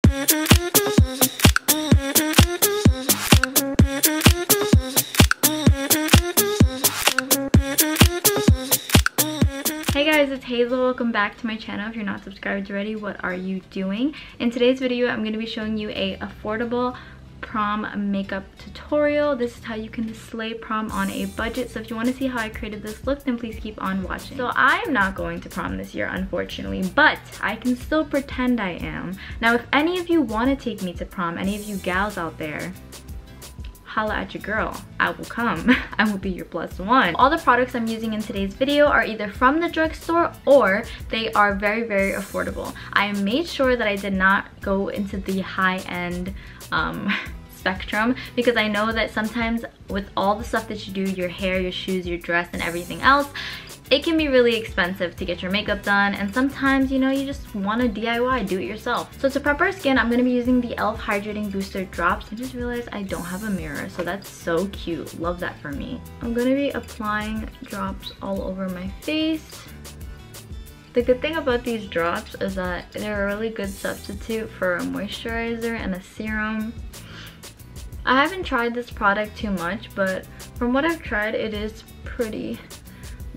Hey guys, it's Hazel. Welcome back to my channel. If you're not subscribed already, what are you doing? In today's video, I'm going to be showing you a affordable prom makeup tutorial. This is how you can slay prom on a budget. So if you want to see how I created this look, then please keep on watching. So I am not going to prom this year, unfortunately, but I can still pretend I am. Now, if any of you want to take me to prom, any of you gals out there, holla at your girl. I will come. I will be your +1. All the products I'm using in today's video are either from the drugstore or they are very, very affordable. I made sure that I did not go into the high-end spectrum because I know that sometimes with all the stuff that you do, your hair, your shoes, your dress, and everything else, it can be really expensive to get your makeup done, and sometimes, you know, you just want to DIY, do it yourself. So to prep our skin, I'm going to be using the e.l.f. Hydrating Booster Drops. I just realized I don't have a mirror, so that's so cute. Love that for me. I'm going to be applying drops all over my face. The good thing about these drops is that they're a really good substitute for a moisturizer and a serum. I haven't tried this product too much, but from what I've tried, it is pretty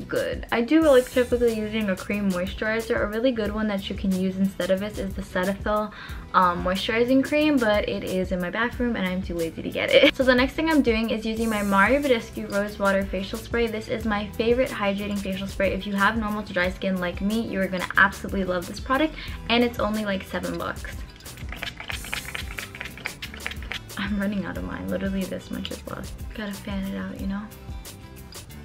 good. I do like typically using a cream moisturizer. A really good one that you can use instead of it is the Cetaphil moisturizing cream, but it is in my bathroom and I'm too lazy to get it. So the next thing I'm doing is using my Mario Badescu Rose Water Facial Spray. This is my favorite hydrating facial spray. If you have normal to dry skin like me, you're gonna absolutely love this product, and it's only like $7. I'm running out of mine. Literally this much is left. Gotta fan it out, you know?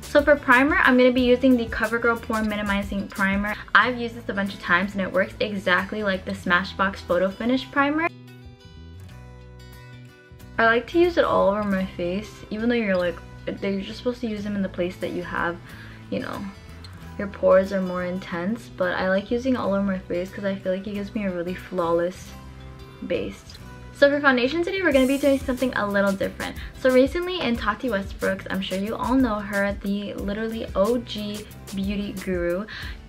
So for primer, I'm going to be using the CoverGirl Pore Minimizing Primer. I've used this a bunch of times and it works exactly like the Smashbox Photo Finish Primer. I like to use it all over my face, even though you're just supposed to use them in the place that you have, you know, your pores are more intense. But I like using it all over my face because I feel like it gives me a really flawless base. So for foundation today, we're going to be doing something a little different. So recently in Tati Westbrook's, I'm sure you all know her, the literally OG beauty guru.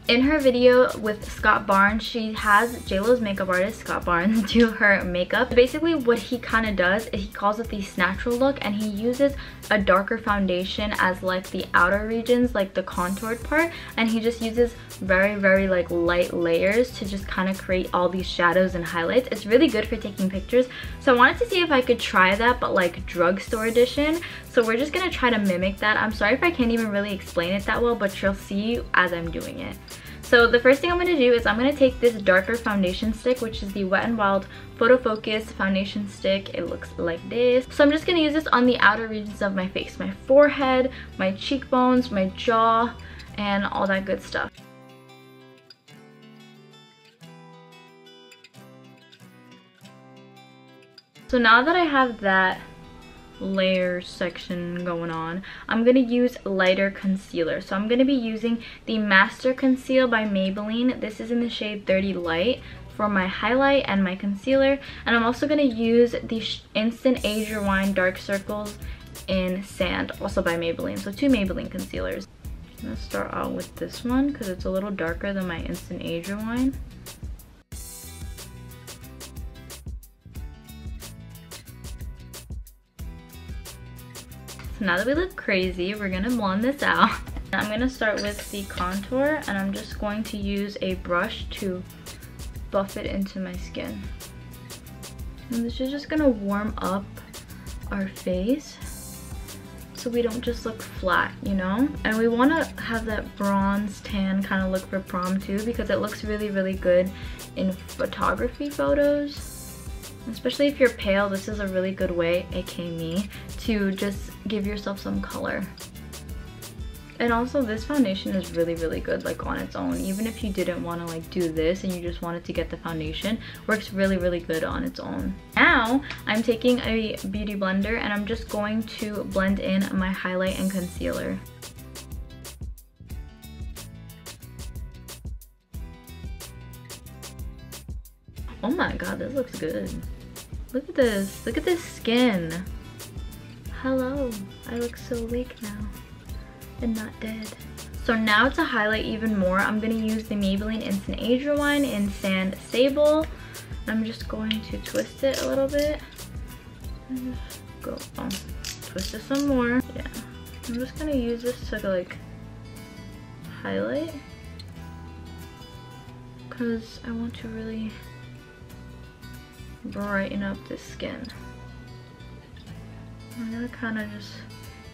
In her video with Scott Barnes, she has JLo's makeup artist, Scott Barnes, do her makeup. Basically what he kind of does is he calls it the natural look, and he uses a darker foundation as like the outer regions, like the contoured part, and he just uses very, very like light layers to just kind of create all these shadows and highlights. It's really good for taking pictures. So I wanted to see if I could try that, but like drugstore edition. So we're just gonna try to mimic that. I'm sorry if I can't even really explain it that well, but you'll see as I'm doing it. So the first thing I'm going to do is I'm going to take this darker foundation stick, which is the Wet n Wild Photo Focus foundation stick. It looks like this. So I'm just going to use this on the outer regions of my face, my forehead, my cheekbones, my jaw, and all that good stuff. So now that I have that layer section going on, I'm gonna use lighter concealer. So I'm gonna be using the Master Conceal by Maybelline. This is in the shade 30 Light for my highlight and my concealer, and I'm also gonna use the Instant Age Rewind Dark Circles in Sand, also by Maybelline. So 2 Maybelline concealers. I'm gonna start out with this one because it's a little darker than my Instant Age Rewind. So now that we look crazy, we're gonna blend this out. I'm gonna start with the contour, and I'm just going to use a brush to buff it into my skin. And this is just gonna warm up our face so we don't just look flat, you know? And we wanna have that bronze tan kind of look for prom too, because it looks really, really good in photography photos. Especially if you're pale, this is a really good way, aka me, to just give yourself some color. And also this foundation is really, really good like on its own. Even if you didn't want to like do this and you just wanted to get the foundation, works really, really good on its own. Now I'm taking a beauty blender and I'm just going to blend in my highlight and concealer. Oh my god, this looks good. Look at this. Look at this skin. Hello. I look so weak now and not dead. So now to highlight even more, I'm going to use the Maybelline Instant Age Rewind in Sand Sable. I'm just going to twist it a little bit. And just go, twist it some more. Yeah, I'm just gonna use this to like highlight, because I want to really brighten up this skin. I'm gonna kind of just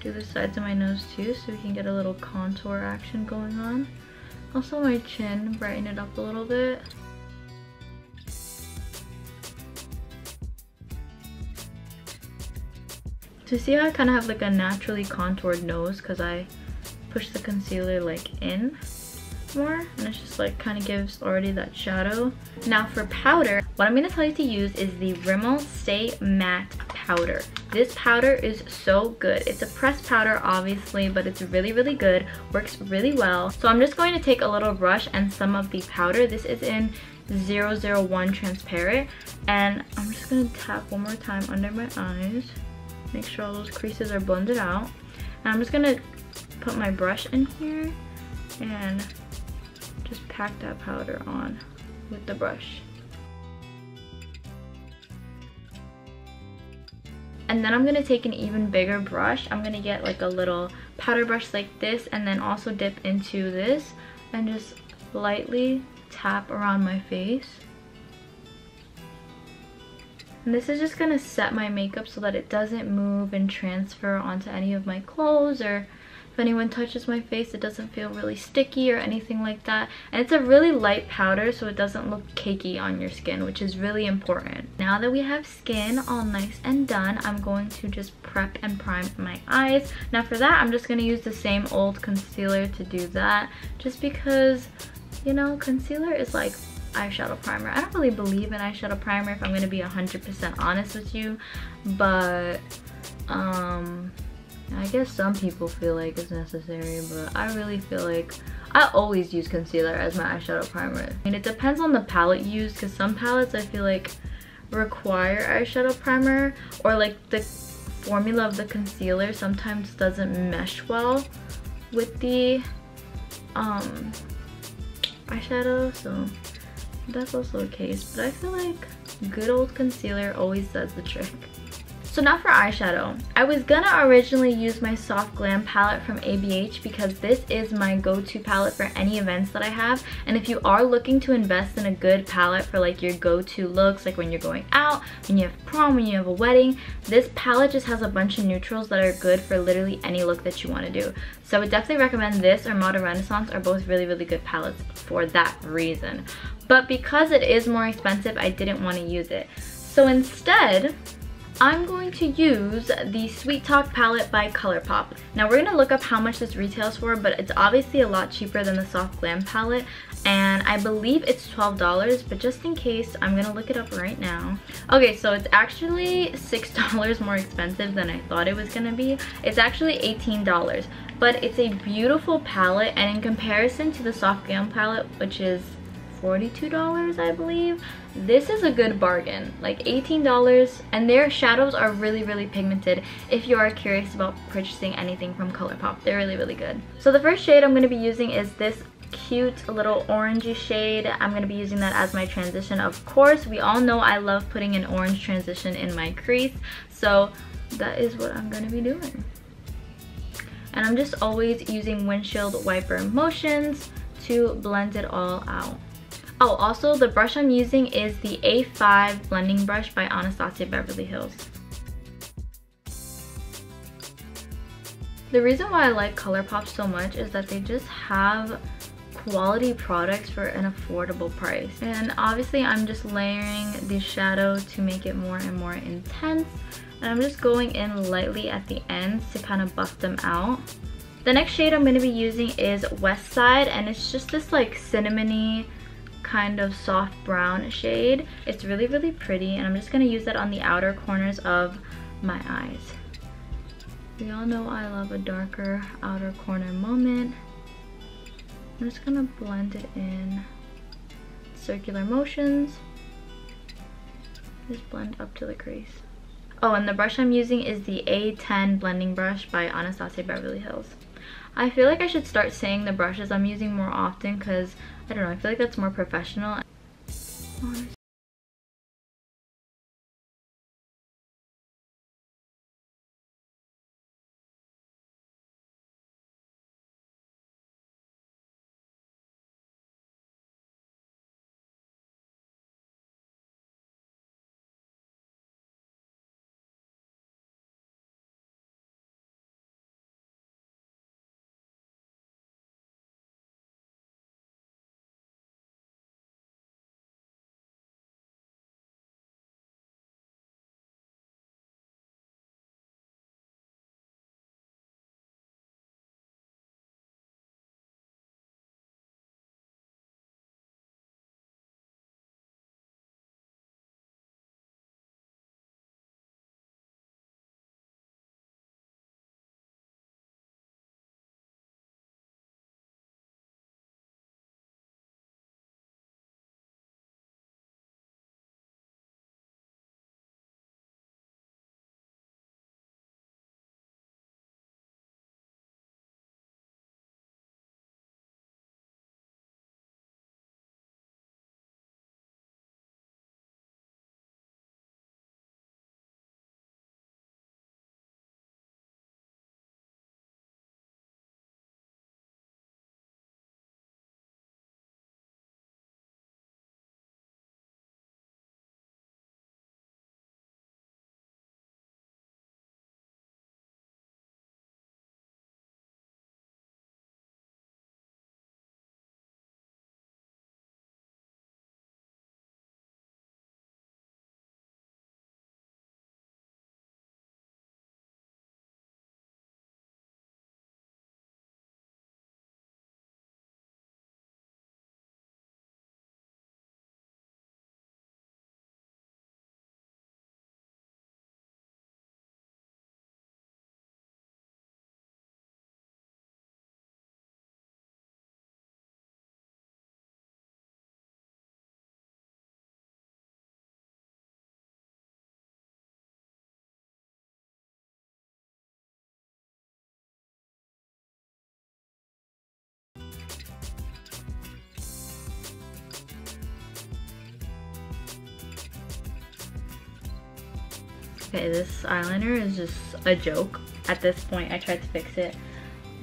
do the sides of my nose too, so we can get a little contour action going on. Also my chin, brighten it up a little bit. So see how I kind of have like a naturally contoured nose because I push the concealer like in more, and it's just like kind of gives already that shadow. Now for powder, what I'm going to tell you to use is the Rimmel Stay Matte powder. This powder is so good. It's a pressed powder obviously, but it's really good, works really well. So I'm just going to take a little brush and some of the powder. This is in 001 transparent, and I'm just going to tap one more time under my eyes, make sure all those creases are blended out. And I'm just going to put my brush in here and just pack that powder on with the brush. And then I'm going to take an even bigger brush. I'm going to get like a little powder brush like this, and then also dip into this and just lightly tap around my face. And this is just going to set my makeup so that it doesn't move and transfer onto any of my clothes, or if anyone touches my face, it doesn't feel really sticky or anything like that. And it's a really light powder, so it doesn't look cakey on your skin, which is really important. Now that we have skin all nice and done, I'm going to just prep and prime my eyes. Now for that, I'm just going to use the same old concealer to do that, just because, you know, concealer is like eyeshadow primer. I don't really believe in eyeshadow primer, if I'm going to be 100% honest with you, but I guess some people feel like it's necessary, but I really feel like I always use concealer as my eyeshadow primer. I mean, it depends on the palette you use, because some palettes I feel like require eyeshadow primer, or like the formula of the concealer sometimes doesn't mesh well with the eyeshadow, so that's also a case. But I feel like good old concealer always does the trick. So now for eyeshadow. I was gonna originally use my Soft Glam palette from ABH because this is my go-to palette for any events that I have. And if you are looking to invest in a good palette for like your go-to looks, like when you're going out, when you have prom, when you have a wedding, this palette just has a bunch of neutrals that are good for literally any look that you want to do. So I would definitely recommend this or Modern Renaissance, are both really good palettes for that reason. But because it is more expensive, I didn't want to use it. So instead, I'm going to use the Sweet Talk palette by ColourPop. Now we're going to look up how much this retails for, but it's obviously a lot cheaper than the Soft Glam palette, and I believe it's $12, but just in case, I'm going to look it up right now. Okay, so it's actually $6 more expensive than I thought it was going to be. It's actually $18, but it's a beautiful palette, and in comparison to the Soft Glam palette, which is $42, I believe, this is a good bargain. Like $18, and their shadows are really pigmented. If you are curious about purchasing anything from ColourPop, they're really good. So the first shade I'm going to be using is this cute little orangey shade. I'm going to be using that as my transition. Of course, we all know I love putting an orange transition in my crease, so that is what I'm going to be doing. And I'm just always using windshield wiper motions to blend it all out. Oh, also the brush I'm using is the A5 blending brush by Anastasia Beverly Hills. The reason why I like ColourPop so much is that they just have quality products for an affordable price. And obviously I'm just layering the shadow to make it more and more intense. And I'm just going in lightly at the ends to kind of buff them out. The next shade I'm going to be using is West Side, and it's just this like cinnamony kind of soft brown shade. It's really pretty, and I'm just going to use that on the outer corners of my eyes. We all know I love a darker outer corner moment. I'm just going to blend it in circular motions. Just blend up to the crease. Oh, and the brush I'm using is the A10 blending brush by Anastasia Beverly Hills. I feel like I should start saying the brushes I'm using more often, because I don't know, I feel like that's more professional. Okay, this eyeliner is just a joke. At this point, I tried to fix it.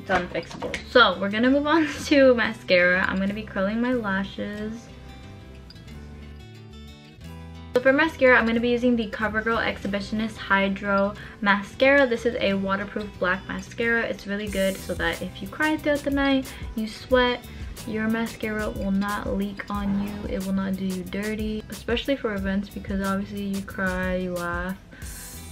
It's unfixable. So we're gonna move on to mascara. I'm gonna be curling my lashes. So for mascara, I'm going to be using the CoverGirl Exhibitionist Hydro Mascara. This is a waterproof black mascara. It's really good so that if you cry throughout the night, you sweat, your mascara will not leak on you. It will not do you dirty, especially for events, because obviously you cry, you laugh,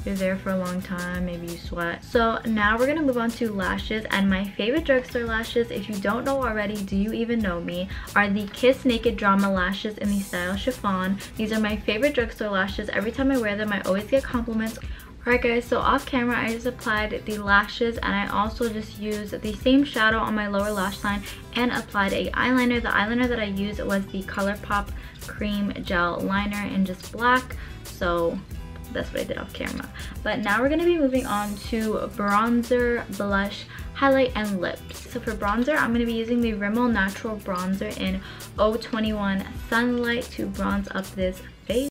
you're there for a long time, maybe you sweat. So now we're gonna move on to lashes, and my favorite drugstore lashes, if you don't know already, do you even know me, are the Kiss Naked Drama lashes in the style chiffon. These are my favorite drugstore lashes. Every time I wear them, I always get compliments. Alright guys, so off camera I just applied the lashes, and I also just used the same shadow on my lower lash line and applied a eyeliner. The eyeliner that I used was the ColourPop Cream Gel Liner in just black, so that's what I did off camera. But now we're going to be moving on to bronzer, blush, highlight, and lips. So for bronzer, I'm going to be using the Rimmel Natural Bronzer in 021 Sunlight to bronze up this face.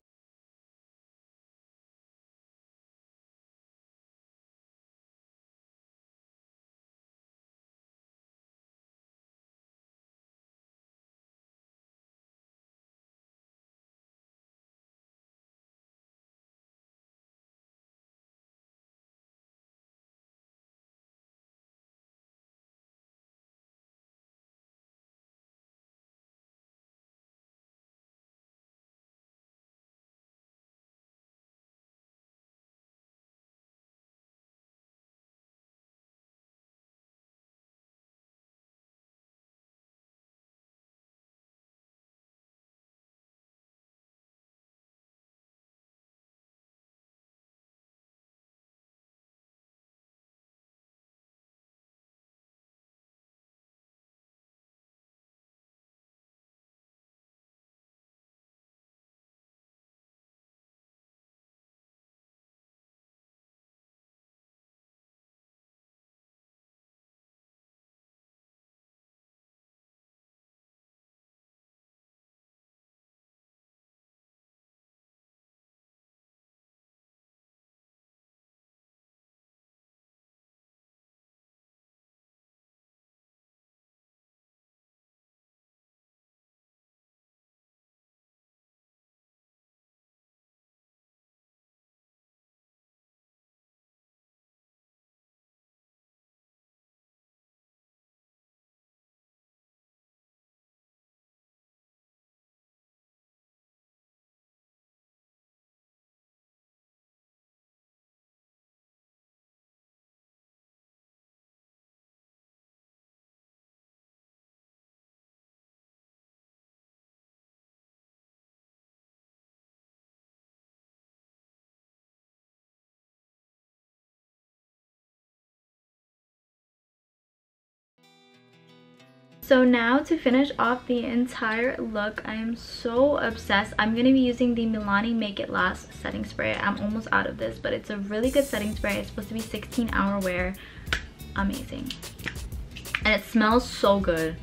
So now to finish off the entire look, I am so obsessed. I'm going to be using the Milani Make It Last setting spray. I'm almost out of this, but it's a really good setting spray. It's supposed to be 16-hour wear. Amazing. And it smells so good.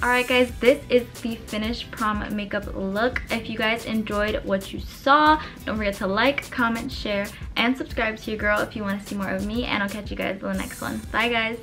Alright guys, this is the finished prom makeup look. If you guys enjoyed what you saw, don't forget to like, comment, share, and subscribe to your girl if you want to see more of me, and I'll catch you guys in the next one. Bye guys!